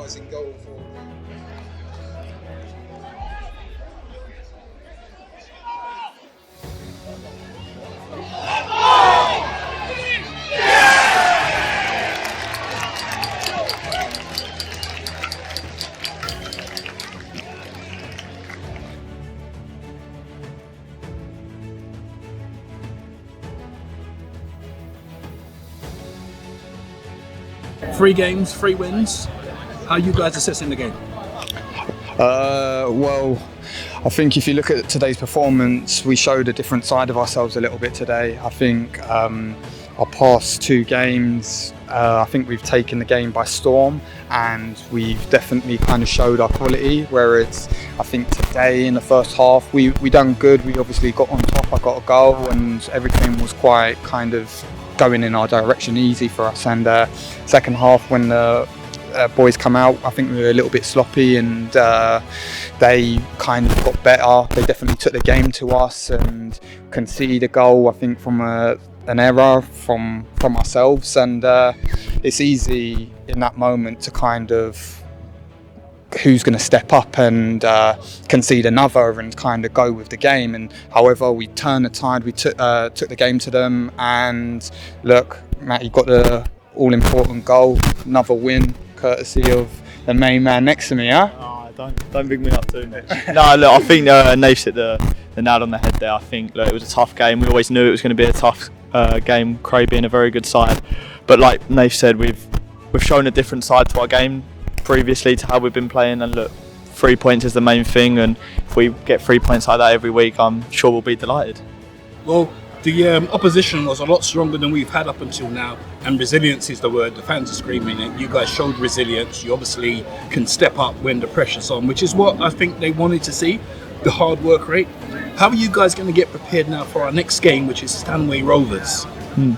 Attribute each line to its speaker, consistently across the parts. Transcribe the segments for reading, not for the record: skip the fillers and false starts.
Speaker 1: guys in goal for?
Speaker 2: Three games, 3 wins. How are you guys assessing the game?
Speaker 3: Well, I think if you look at today's performance, we showed a different side of ourselves a little bit today. I think our past 2 games, I think we've taken the game by storm, and we've definitely kind of showed our quality. Whereas I think today in the first half, we done good. We obviously got on top. I got a goal, and everything was quite kind of going in our direction, easy for us. And second half, when the boys come out, I think we were a little bit sloppy, and they kind of got better. They definitely took the game to us and conceded a goal, I think, from an error from ourselves. And it's easy in that moment to kind of who's going to step up and concede another and kind of go with the game. And however, we turned the tide, we took the game to them, and look, Matty got the all-important goal, another win courtesy of the main man next to me, huh?
Speaker 4: Oh, don't big me up too much. No, look, I think Nath hit the nail on the head there. I think it was a tough game. We always knew it was going to be a tough game, Cray being a very good side. But like Nath said, we've shown a different side to our game previously to how we've been playing, and look, 3 points is the main thing, and if we get 3 points like that every week, I'm sure we'll be delighted.
Speaker 2: Well, the opposition was a lot stronger than we've had up until now, and resilience is the word. The fans are screaming it. You guys showed resilience. You obviously can step up when the pressure's on, which is what I think they wanted to see, the hard work rate. How are you guys going to get prepared now for our next game, which is Stanway Rovers?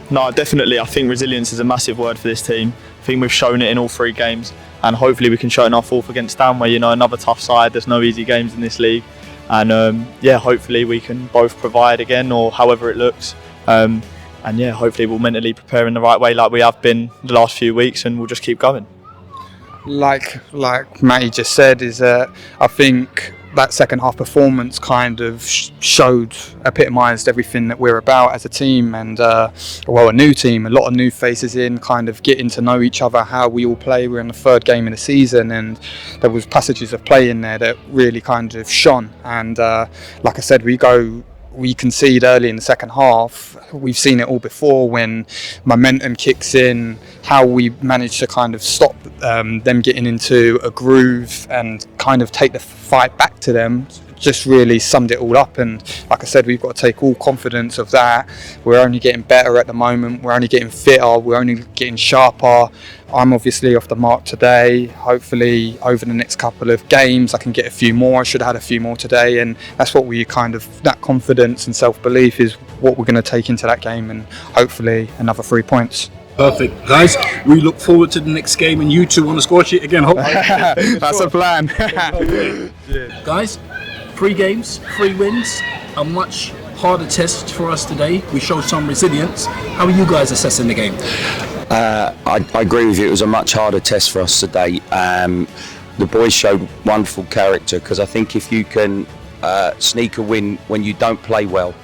Speaker 4: No, definitely. I think resilience is a massive word for this team. I think we've shown it in all 3 games, and hopefully we can show it in our 4th against Stanway. You know, another tough side. There's no easy games in this league, and hopefully we can both provide again, or however it looks. And hopefully we'll mentally prepare in the right way, like we have been the last few weeks, and we'll just keep going.
Speaker 3: Like Matty just said, is I think that second half performance kind of epitomised everything that we're about as a team, and a new team, a lot of new faces in, kind of getting to know each other, how we all play. We're in the 3rd game of the season, and there was passages of play in there that really kind of shone. And like I said, we concede early in the second half. We've seen it all before when momentum kicks in, how we manage to kind of stop them getting into a groove and kind of take the fight back to them, just really summed it all up. And like I said, we've got to take all confidence of that. We're only getting better at the moment. We're only getting fitter. We're only getting sharper. I'm obviously off the mark today. Hopefully over the next couple of games I can get a few more. I should have had a few more today, and that's what that confidence and self-belief is what we're going to take into that game, and hopefully another 3 points.
Speaker 2: Perfect, guys. We look forward to the next game, and you two want to score it again, hopefully.
Speaker 3: That's a plan.
Speaker 2: Guys, 3 games, 3 wins, a much harder test for us today. We showed some resilience. How are you guys assessing the game?
Speaker 5: I agree with you. It was a much harder test for us today. The boys showed wonderful character, because I think if you can sneak a win when you don't play well,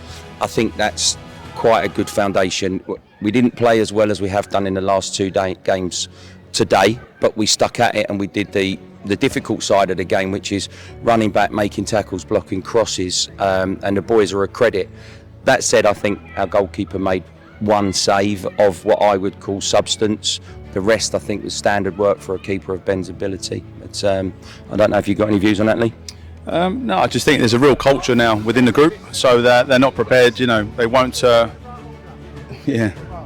Speaker 5: I think that's quite a good foundation. We didn't play as well as we have done in the last 2 games today, but we stuck at it, and we did the difficult side of the game, which is running back, making tackles, blocking crosses, and the boys are a credit. That said, I think our goalkeeper made 1 save of what I would call substance. The rest, I think, was standard work for a keeper of Ben's ability. But I don't know if you've got any views on that, Lee?
Speaker 6: No, I just think there's a real culture now within the group, so that they're not prepared. You know, they won't.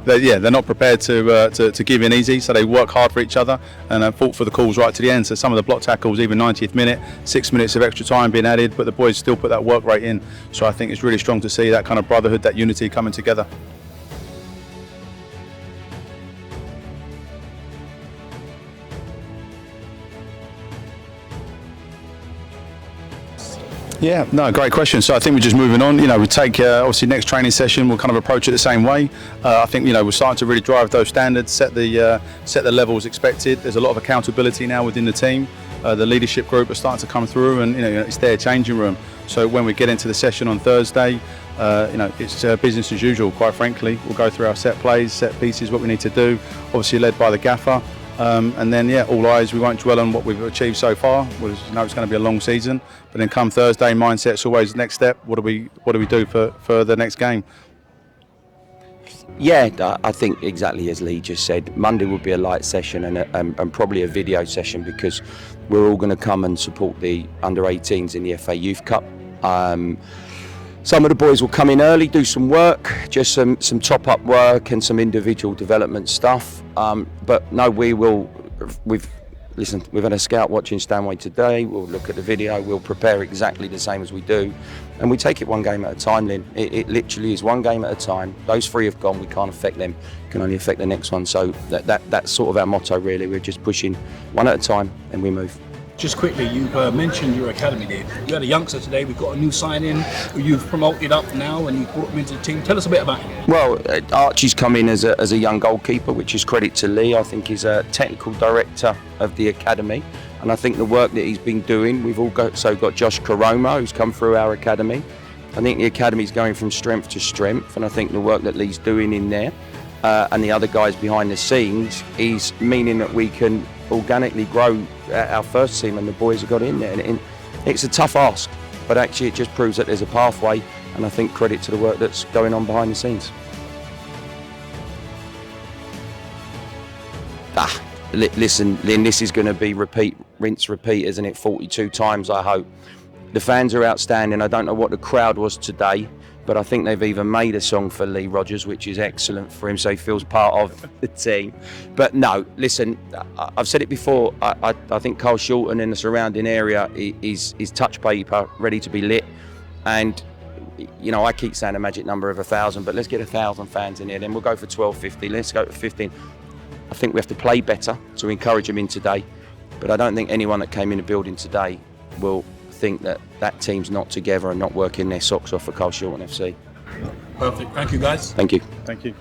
Speaker 6: They're not prepared to give in easy, so they work hard for each other and fought for the calls right to the end. So some of the block tackles, even 90th minute, 6 minutes of extra time being added, but the boys still put that work rate in. So I think it's really strong to see that kind of brotherhood, that unity coming together. Yeah, no, great question. So I think we're just moving on. We take obviously next training session. We'll kind of approach it the same way. I think we're starting to really drive those standards, set the levels expected. There's a lot of accountability now within the team. The leadership group are starting to come through, and it's their changing room. So when we get into the session on Thursday, it's business as usual. Quite frankly, we'll go through our set plays, set pieces, what we need to do. Obviously led by the gaffer. And then, all eyes, we won't dwell on what we've achieved so far. We know it's going to be a long season, but then come Thursday, mindset's always the next step. What do we do for the next game?
Speaker 5: Yeah, I think exactly as Lee just said, Monday will be a light session and probably a video session, because we're all going to come and support the under-18s in the FA Youth Cup. Some of the boys will come in early, do some work, just some top-up work and some individual development stuff. But no, we've had a scout watching Stanway today. We'll look at the video, we'll prepare exactly the same as we do. And we take it one game at a time, Lynn. It literally is one game at a time. Those 3 have gone, we can't affect them, can only affect the next one. So that's sort of our motto, really. We're just pushing one at a time and we move.
Speaker 2: Just quickly, you've mentioned your academy there. You had a youngster today. We've got a new sign-in who you've promoted up now and you brought him into the team. Tell us a bit about him. Well,
Speaker 5: Archie's come in as a young goalkeeper, which is credit to Lee. I think he's a technical director of the academy, and I think the work that he's been doing. We've also got Josh Karoma, who's come through our academy. I think the academy's going from strength to strength, and I think the work that Lee's doing in there and the other guys behind the scenes is meaning that we can organically grow our first team, and the boys have got in there. And it's a tough ask, but actually it just proves that there's a pathway, and I think credit to the work that's going on behind the scenes. Listen, Lynn, this is going to be repeat, rinse, repeat, isn't it? 42 times, I hope. The fans are outstanding. I don't know what the crowd was today, but I think they've even made a song for Lee Rogers, which is excellent for him, so he feels part of the team. But no, listen, I've said it before, I think Carshalton and the surrounding area is touch paper, ready to be lit. And, I keep saying a magic number of 1,000, but let's get 1,000 fans in here, then we'll go for 1,250, let's go for 15. I think we have to play better to encourage them in today, but I don't think anyone that came in the building today will think that team's not together and not working their socks off for Carshalton FC.
Speaker 2: Perfect. Thank you, guys.
Speaker 5: Thank you.
Speaker 6: Thank you.